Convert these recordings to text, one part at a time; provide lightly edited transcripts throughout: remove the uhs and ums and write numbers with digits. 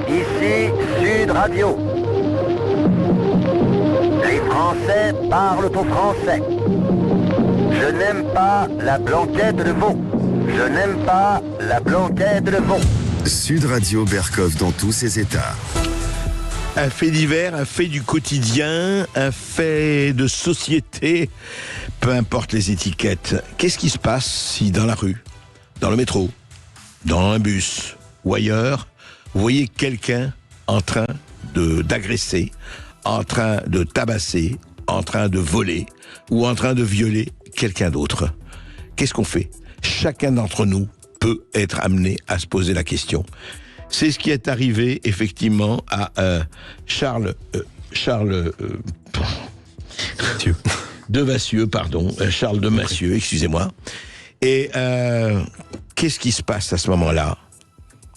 Ici Sud Radio. Les Français parlent au français. Je n'aime pas la blanquette de veau. Je n'aime pas la blanquette de veau. Sud Radio Berkov dans tous ses états. Un fait divers, un fait du quotidien, un fait de société, peu importe les étiquettes. Qu'est-ce qui se passe si dans la rue, dans le métro, dans un bus ou ailleurs, vous voyez quelqu'un en train d'agresser, en train de tabasser, en train de voler ou en train de violer quelqu'un d'autre? Qu'est-ce qu'on fait? Chacun d'entre nous peut être amené à se poser la question. C'est ce qui est arrivé effectivement à Charles de Massieux, excusez-moi. Et qu'est-ce qui se passe à ce moment-là?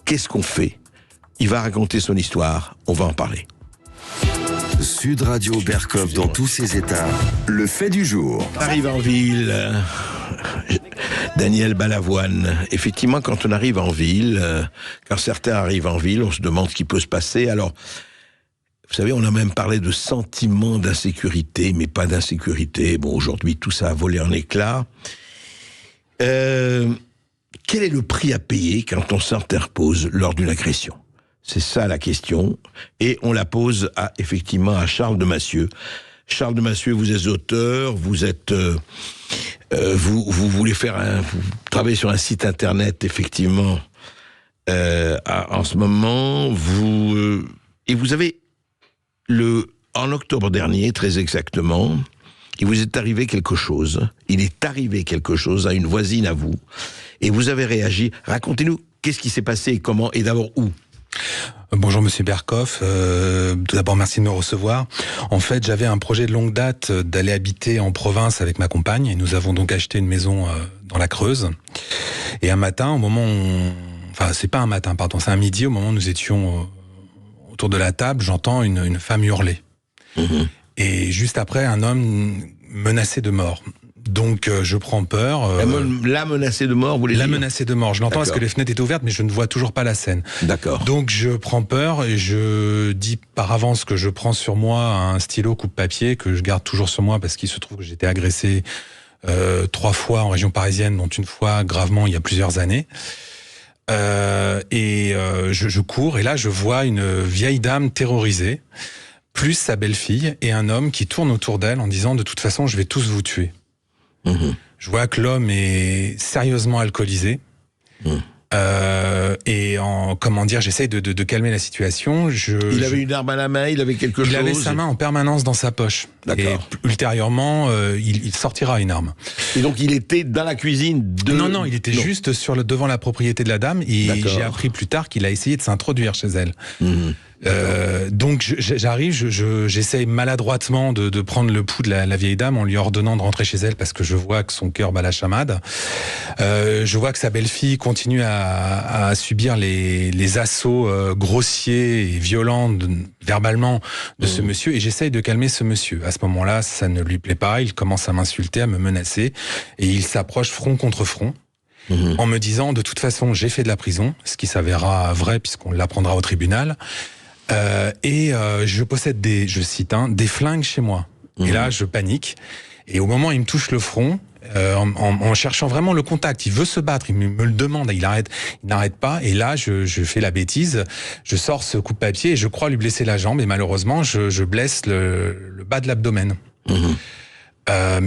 Qu'est-ce qu'on fait? Il va raconter son histoire, on va en parler. Sud Radio Berkov dans tous ses états, le fait du jour. Arrive en ville, Daniel Balavoine. Effectivement, quand on arrive en ville, quand certains arrivent en ville, on se demande ce qui peut se passer. Alors, vous savez, on a même parlé de sentiment d'insécurité, mais pas d'insécurité. Bon, aujourd'hui, tout ça a volé en éclats. Quel est le prix à payer quand on s'interpose lors d'une agression? C'est ça la question, et on la pose effectivement à Charles de Massieux. Charles de Massieux, vous êtes auteur, vous êtes, vous voulez vous travaillez sur un site internet effectivement en ce moment. Et vous avez en octobre dernier, très exactement, il vous est arrivé quelque chose. Il est arrivé quelque chose à une voisine à vous, et vous avez réagi. Racontez-nous qu'est-ce qui s'est passé, comment et d'abord où. Bonjour Monsieur Berkov, tout d'abord merci de me recevoir. En fait, j'avais un projet de longue date d'aller habiter en province avec ma compagne, et nous avons donc acheté une maison dans la Creuse. Et un matin, c'est un midi, au moment où nous étions autour de la table, j'entends une femme hurler. Mmh. Et juste après, un homme menacé de mort. Donc je prends peur. La menacée de mort, vous voulez dire? La menacée de mort. Je l'entends parce que les fenêtres étaient ouvertes, mais je ne vois toujours pas la scène. D'accord. Donc je prends peur et je dis par avance que je prends sur moi un stylo coupe-papier que je garde toujours sur moi parce qu'il se trouve que j'ai été agressé 3 fois en région parisienne, dont une fois gravement il y a plusieurs années. Je cours et là je vois une vieille dame terrorisée, plus sa belle-fille et un homme qui tourne autour d'elle en disant de toute façon je vais tous vous tuer. Mmh. Je vois que l'homme est sérieusement alcoolisé. Mmh. J'essaye de calmer la situation. Il avait une arme à la main, il avait quelque chose. Il avait sa main en permanence dans sa poche. D'accord. Et ultérieurement, il sortira une arme. Et donc il était dans la cuisine de... Non, il était juste devant la propriété de la dame. Et j'ai appris plus tard qu'il a essayé de s'introduire chez elle. Mmh. Donc j'arrive, j'essaye maladroitement de prendre le pouls de la vieille dame en lui ordonnant de rentrer chez elle parce que je vois que son cœur bat la chamade. Je vois que sa belle-fille continue à subir les assauts grossiers et violents verbalement de ce monsieur, et j'essaye de calmer ce monsieur. À ce moment-là, ça ne lui plaît pas, il commence à m'insulter, à me menacer, et il s'approche front contre front. En me disant, de toute façon, j'ai fait de la prison, ce qui s'avérera vrai puisqu'on l'apprendra au tribunal. Je possède je cite, des flingues chez moi. Et là, je panique. Et au moment où il me touche le front, en cherchant vraiment le contact, il veut se battre, il me le demande, il n'arrête pas. Et là, je fais la bêtise, je sors ce coupe-papier et je crois lui blesser la jambe. Et malheureusement, je blesse le bas de l'abdomen. Pas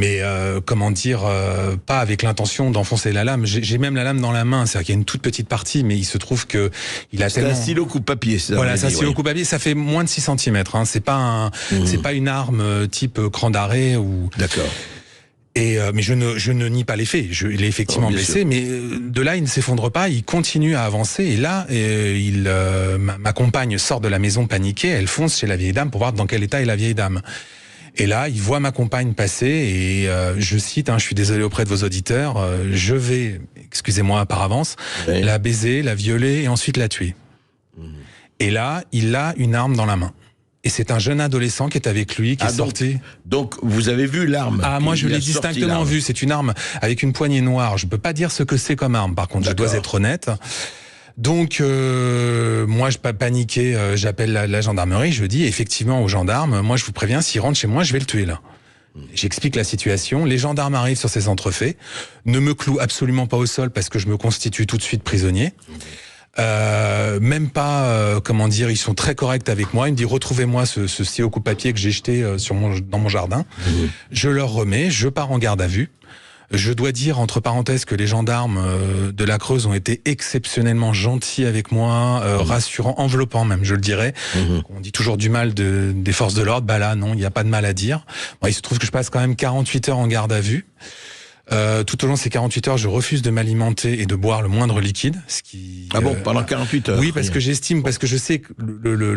avec l'intention d'enfoncer la lame. J'ai même la lame dans la main, c'est-à-dire qu'il y a une toute petite partie, mais il se trouve que il a tellement... C'est un stylo coupe-papier, ça. Voilà, c'est un stylo coupe-papier, ça fait moins de 6 cm, hein. C'est pas une arme type cran d'arrêt ou... D'accord. Mais je ne nie pas les faits. Il est effectivement blessé, sûr. Mais de là, il ne s'effondre pas, il continue à avancer, et là, ma compagne sort de la maison paniquée, elle fonce chez la vieille dame pour voir dans quel état est la vieille dame. Et là, il voit ma compagne passer et je cite, je suis désolé auprès de vos auditeurs, je vais, excusez-moi par avance, la baiser, la violer et ensuite la tuer. Et là, il a une arme dans la main. Et c'est un jeune adolescent qui est avec lui, qui est sorti. Donc, vous avez vu l'arme? Moi, je l'ai distinctement vu. C'est une arme avec une poignée noire. Je peux pas dire ce que c'est comme arme, par contre, je dois être honnête. Donc, moi, je paniquais, j'appelle la gendarmerie, je dis effectivement aux gendarmes, moi je vous préviens, s'il rentre chez moi, je vais le tuer là. J'explique la situation, les gendarmes arrivent sur ces entrefaits, ne me clouent absolument pas au sol parce que je me constitue tout de suite prisonnier. Même pas, ils sont très corrects avec moi. Ils me disent retrouvez-moi ce stylo coupe-papier que j'ai jeté dans mon jardin. Je leur remets, je pars en garde à vue. Je dois dire entre parenthèses que les gendarmes de la Creuse ont été exceptionnellement gentils avec moi, rassurants, enveloppants même, je le dirais. On dit toujours du mal des forces de l'ordre, bah là non, il n'y a pas de mal à dire. Bon, il se trouve que je passe quand même 48 heures en garde à vue. Tout au long de ces 48 heures, je refuse de m'alimenter et de boire le moindre liquide. Pendant 48 heures. Oui, parce que je sais que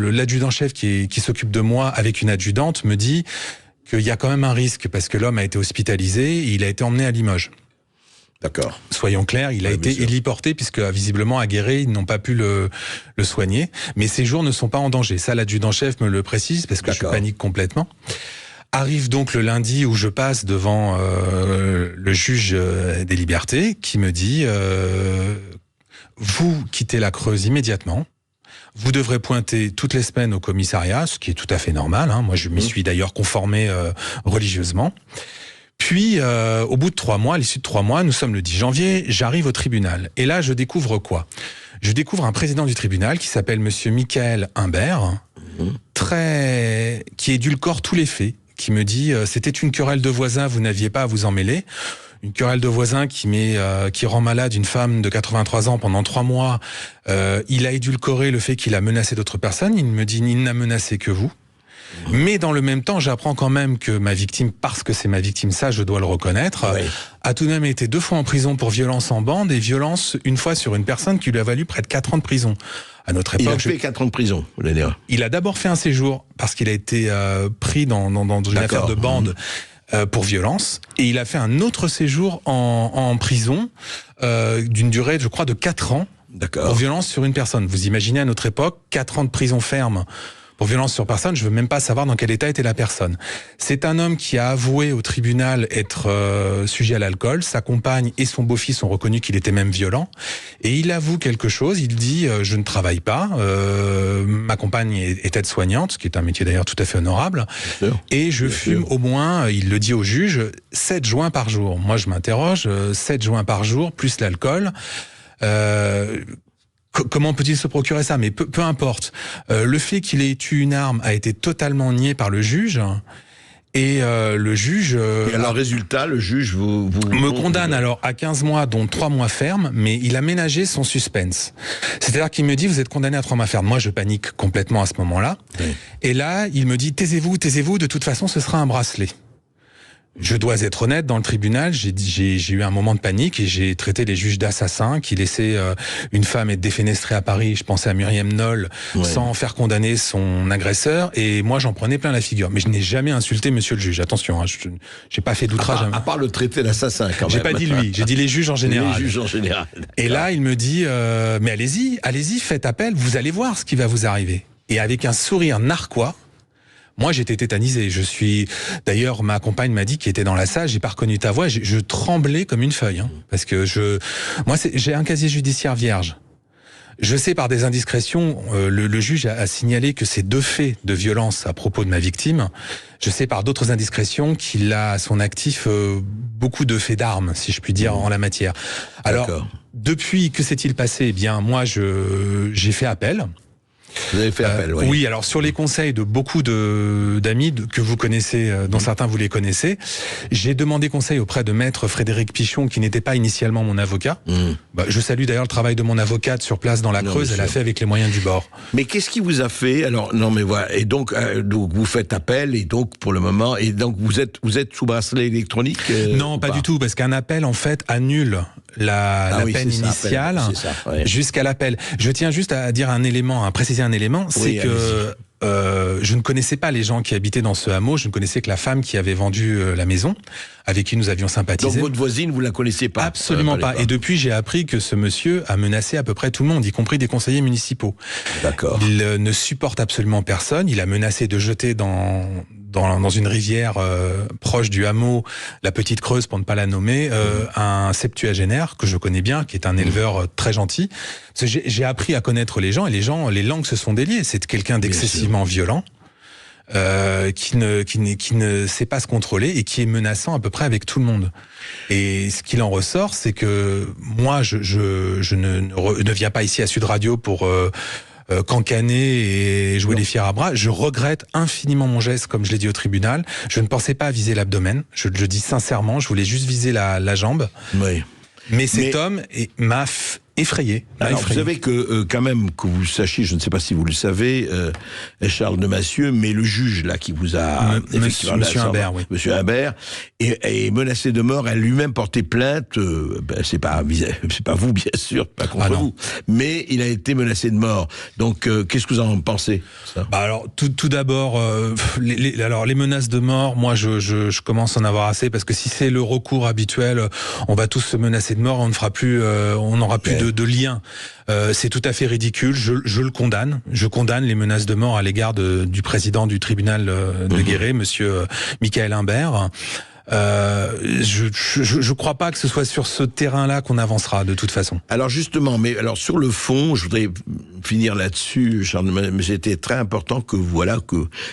l'adjudant-chef qui s'occupe de moi avec une adjudante me dit qu'il y a quand même un risque parce que l'homme a été hospitalisé et il a été emmené à Limoges. D'accord. Soyons clairs, il a été héliporté puisque visiblement à Guéret, ils n'ont pas pu le soigner. Mais ses jours ne sont pas en danger. Ça, l'adjudant-chef me le précise parce que je panique complètement. Arrive donc le lundi où je passe devant le juge des libertés qui me dit vous quittez la Creuse immédiatement. Vous devrez pointer toutes les semaines au commissariat, ce qui est tout à fait normal. Moi, je m'y suis d'ailleurs conformé religieusement. Puis, au bout de 3 mois, à l'issue de 3 mois, nous sommes le 10 janvier, j'arrive au tribunal. Et là, je découvre quoi ? Je découvre un président du tribunal qui s'appelle monsieur Michael Humbert, qui édulcore tous les faits, qui me dit c'était une querelle de voisins, vous n'aviez pas à vous en mêler. Une querelle de voisins qui rend malade une femme de 83 ans pendant 3 mois. Il a édulcoré le fait qu'il a menacé d'autres personnes. Il me dit il n'a menacé que vous. Mais dans le même temps, j'apprends quand même que ma victime, parce que c'est ma victime, ça je dois le reconnaître, a tout de même été 2 fois en prison pour violence en bande et violence une fois sur une personne qui lui a valu près de 4 ans de prison. À notre époque, il a fait 4 ans de prison, vous voulez dire. Il a d'abord fait un séjour parce qu'il a été pris dans une affaire de bande. Pour violence, et il a fait un autre séjour en prison d'une durée, je crois, de 4 ans pour violence sur une personne. Vous imaginez à notre époque, 4 ans de prison ferme pour violence sur personne, je veux même pas savoir dans quel état était la personne. C'est un homme qui a avoué au tribunal être sujet à l'alcool, sa compagne et son beau-fils ont reconnu qu'il était même violent, et il avoue quelque chose, il dit je ne travaille pas, ma compagne est aide-soignante, ce qui est un métier d'ailleurs tout à fait honorable, et je fume au moins, il le dit au juge, 7 joints par jour. Moi je m'interroge, 7 joints par jour, plus l'alcool, comment peut-il se procurer ça ? Mais peu importe. Le fait qu'il ait eu une arme a été totalement nié par le juge. Et le juge... et alors, résultat, le juge vous me condamne alors à 15 mois, dont 3 mois ferme, mais il a ménagé son suspense. C'est-à-dire qu'il me dit, vous êtes condamné à 3 mois ferme. Moi, je panique complètement à ce moment-là. Et là, il me dit, taisez-vous, de toute façon, ce sera un bracelet. Je dois être honnête, dans le tribunal, j'ai eu un moment de panique et j'ai traité les juges d'assassins qui laissaient une femme être défenestrée à Paris, je pensais à Myriam Noll, sans faire condamner son agresseur, et moi j'en prenais plein la figure. Mais je n'ai jamais insulté monsieur le juge, attention, j'ai pas fait d'outrage. À part le traité d'assassin quand même. J'ai pas dit lui, j'ai dit les juges en général. Les juges en général. Et là il me dit, mais allez-y, faites appel, vous allez voir ce qui va vous arriver. Et avec un sourire narquois, moi, j'étais tétanisé. D'ailleurs, ma compagne m'a dit qu'il était dans la salle. J'ai pas reconnu ta voix. Je tremblais comme une feuille, parce que j'ai un casier judiciaire vierge. Je sais par des indiscrétions, le juge a signalé que ces 2 faits de violence à propos de ma victime. Je sais par d'autres indiscrétions qu'il a à son actif beaucoup de faits d'armes, si je puis dire, en la matière. Alors, depuis, que s'est-il passé ? Eh bien, moi, j'ai fait appel. Vous avez fait appel, oui. Oui, alors sur les conseils de beaucoup d'amis que vous connaissez, dont certains vous les connaissez, j'ai demandé conseil auprès de maître Frédéric Pichon, qui n'était pas initialement mon avocat. Je salue d'ailleurs le travail de mon avocate sur place dans la Creuse, elle a fait avec les moyens du bord. Mais qu'est-ce qui vous a fait ? Alors, non mais voilà, et donc vous faites appel, et donc pour le moment, et donc vous êtes sous bracelet électronique Non, pas du tout, parce qu'un appel en fait annule la peine initiale jusqu'à l'appel. Je tiens juste à dire à préciser un élément, c'est que je ne connaissais pas les gens qui habitaient dans ce hameau, je ne connaissais que la femme qui avait vendu la maison, avec qui nous avions sympathisé. Donc votre voisine, vous la connaissez pas ? Absolument pas. Et depuis, j'ai appris que ce monsieur a menacé à peu près tout le monde, y compris des conseillers municipaux. D'accord. Il ne supporte absolument personne, il a menacé de jeter dans dans une rivière proche du hameau, la Petite Creuse pour ne pas la nommer, un septuagénaire que je connais bien, qui est un éleveur très gentil. Parce que j'ai appris à connaître les gens, et les langues se sont déliées. C'est quelqu'un d'excessivement violent. Qui ne sait pas se contrôler et qui est menaçant à peu près avec tout le monde. Et ce qu'il en ressort, c'est que moi, je ne viens pas ici à Sud Radio pour cancaner et jouer les fiers à bras. Je regrette infiniment mon geste, comme je l'ai dit au tribunal. Je ne pensais pas viser l'abdomen. Je le dis sincèrement, je voulais juste viser la jambe. Oui. Mais cet homme m'a effrayé. Alors, vous savez que, quand même, que vous sachiez, je ne sais pas si vous le savez, Charles de Massieu, mais le juge, là, qui vous a... Monsieur Imbert, oui. Monsieur Imbert, est menacé de mort, a lui-même porté plainte, c'est pas vous, bien sûr, pas contre vous, mais il a été menacé de mort. Donc, qu'est-ce que vous en pensez, ça? Alors, tout d'abord, les menaces de mort, moi, je commence à en avoir assez, parce que si c'est le recours habituel, on va tous se menacer de mort, on ne fera plus, on n'aura plus de lien. C'est tout à fait ridicule. Je le condamne. Je condamne les menaces de mort à l'égard du président du tribunal de Guéret, monsieur Michael Imbert. Je crois pas que ce soit sur ce terrain-là qu'on avancera de toute façon. Alors justement, mais alors sur le fond, je voudrais finir là-dessus, Charles, mais c'était très important que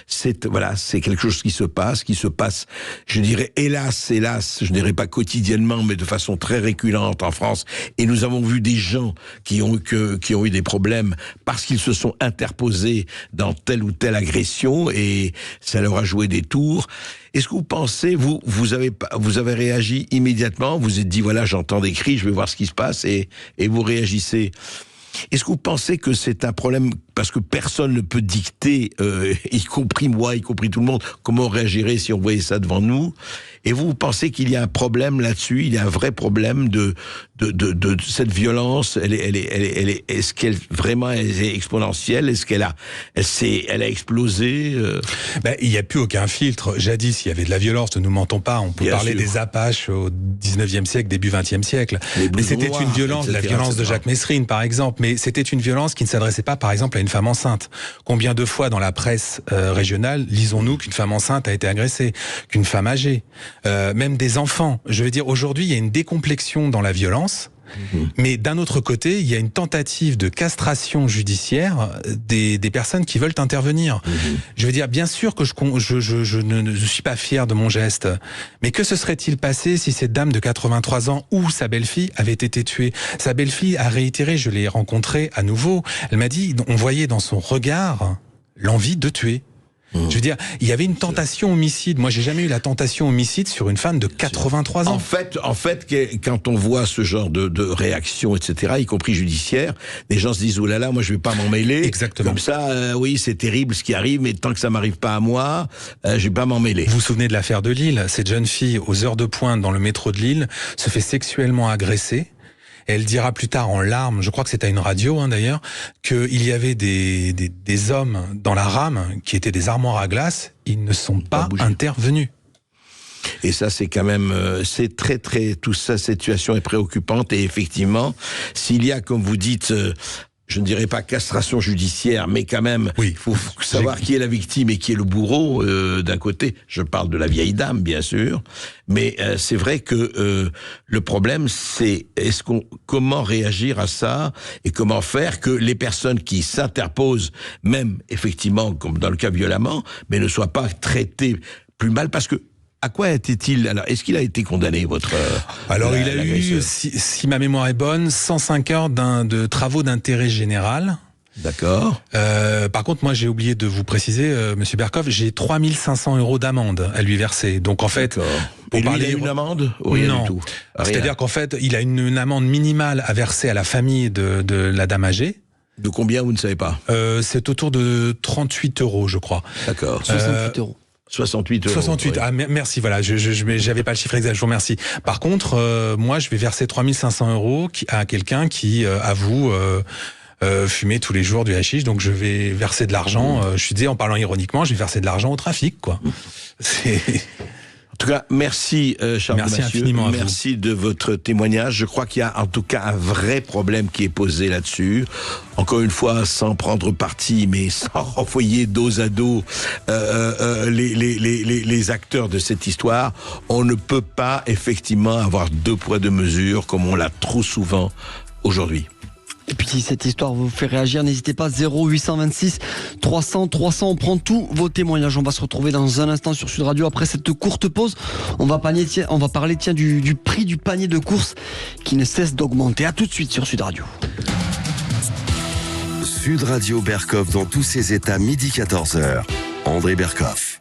c'est quelque chose qui se passe, je dirais hélas, je dirais pas quotidiennement, mais de façon très récurrente en France. Et nous avons vu des gens qui ont eu des problèmes parce qu'ils se sont interposés dans telle ou telle agression et ça leur a joué des tours. Est-ce que vous pensez, vous avez réagi immédiatement, vous vous êtes dit, voilà, j'entends des cris, je vais voir ce qui se passe, et vous réagissez. Est-ce que vous pensez que c'est un problème, parce que personne ne peut dicter, y compris moi, y compris tout le monde, comment on réagirait si on voyait ça devant nous? Et vous pensez qu'il y a un problème là-dessus, il y a un vrai problème de cette violence, est-ce qu'elle vraiment est exponentielle? Est-ce qu'elle a explosé? Il n'y a plus aucun filtre. Jadis, il y avait de la violence, ne nous mentons pas. On peut parler des Apaches au 19e siècle, début 20e siècle. Mais c'était une violence, la violence de Jacques Messrine, par exemple. Mais c'était une violence qui ne s'adressait pas, par exemple, à une femme enceinte. Combien de fois dans la presse régionale lisons-nous qu'une femme enceinte a été agressée, qu'une femme âgée, même des enfants. Je veux dire, aujourd'hui, il y a une décomplexion dans la violence. Mais d'un autre côté, il y a une tentative de castration judiciaire des personnes qui veulent intervenir. Je veux dire, bien sûr que je ne suis pas fier de mon geste, mais que se serait-il passé si cette dame de 83 ans ou sa belle-fille avait été tuée? Sa belle-fille a réitéré, je l'ai rencontrée à nouveau, elle m'a dit, on voyait dans son regard l'envie de tuer. Je veux dire, il y avait une tentation homicide. Moi, j'ai jamais eu la tentation homicide sur une femme de 83 ans. En fait, quand on voit ce genre de réaction, etc., y compris judiciaire, les gens se disent, oh là là, moi, je vais pas m'en mêler. Exactement. Comme ça, oui, c'est terrible ce qui arrive, mais tant que ça m'arrive pas à moi, je vais pas m'en mêler. Vous vous souvenez de l'affaire de Lille? Cette jeune fille, aux heures de pointe dans le métro de Lille, se fait sexuellement agresser. Elle dira plus tard en larmes, je crois que c'est à une radio d'ailleurs, qu'il y avait des hommes dans la rame qui étaient des armoires à glace, ils ne sont pas intervenus. Et ça, c'est quand même, c'est très, tout ça, cette situation est préoccupante. Et effectivement, s'il y a, comme vous dites, je ne dirais pas castration judiciaire, mais quand même, il faut savoir qui est la victime et qui est le bourreau. D'un côté, je parle de la vieille dame, bien sûr, mais c'est vrai que le problème, c'est comment réagir à ça et comment faire que les personnes qui s'interposent, même effectivement, comme dans le cas violemment, mais ne soient pas traitées plus mal, parce que à quoi était-il? Alors, est-ce qu'il a été condamné, Alors, il a eu, si ma mémoire est bonne, 105 heures de travaux d'intérêt général. D'accord. Par contre, moi, j'ai oublié de vous préciser, Monsieur Berkoff, j'ai 3500 € d'amende à lui verser. Donc, en fait, pour parler, il a une amende? Rien non. Du tout. C'est-à-dire qu'en fait, il a une amende minimale à verser à la famille de la dame âgée. De combien, vous ne savez pas? C'est autour de 38 €, je crois. D'accord. 68 €. 68 €. 68, oui. Merci, voilà, j'avais pas le chiffre exact, je vous remercie. Par contre, moi, je vais verser 3500 € à quelqu'un qui avoue fumer tous les jours du hashish, donc je vais verser de l'argent, je suis dit, en parlant ironiquement, je vais verser de l'argent au trafic, quoi. En tout cas, merci Charles Merci Damasio, infiniment à vous. merci de votre témoignage. Je crois qu'il y a en tout cas un vrai problème qui est posé là-dessus. Encore une fois, sans prendre parti, mais sans renvoyer dos à dos les acteurs de cette histoire, on ne peut pas effectivement avoir 2 poids 2 mesures comme on l'a trop souvent aujourd'hui. Et puis si cette histoire vous fait réagir, n'hésitez pas, 0826 300 300, on prend tous vos témoignages. On va se retrouver dans un instant sur Sud Radio après cette courte pause. On va parler du prix du panier de courses qui ne cesse d'augmenter. À tout de suite sur Sud Radio. Sud Radio Berkov dans tous ses états, midi 14h. André Berkov.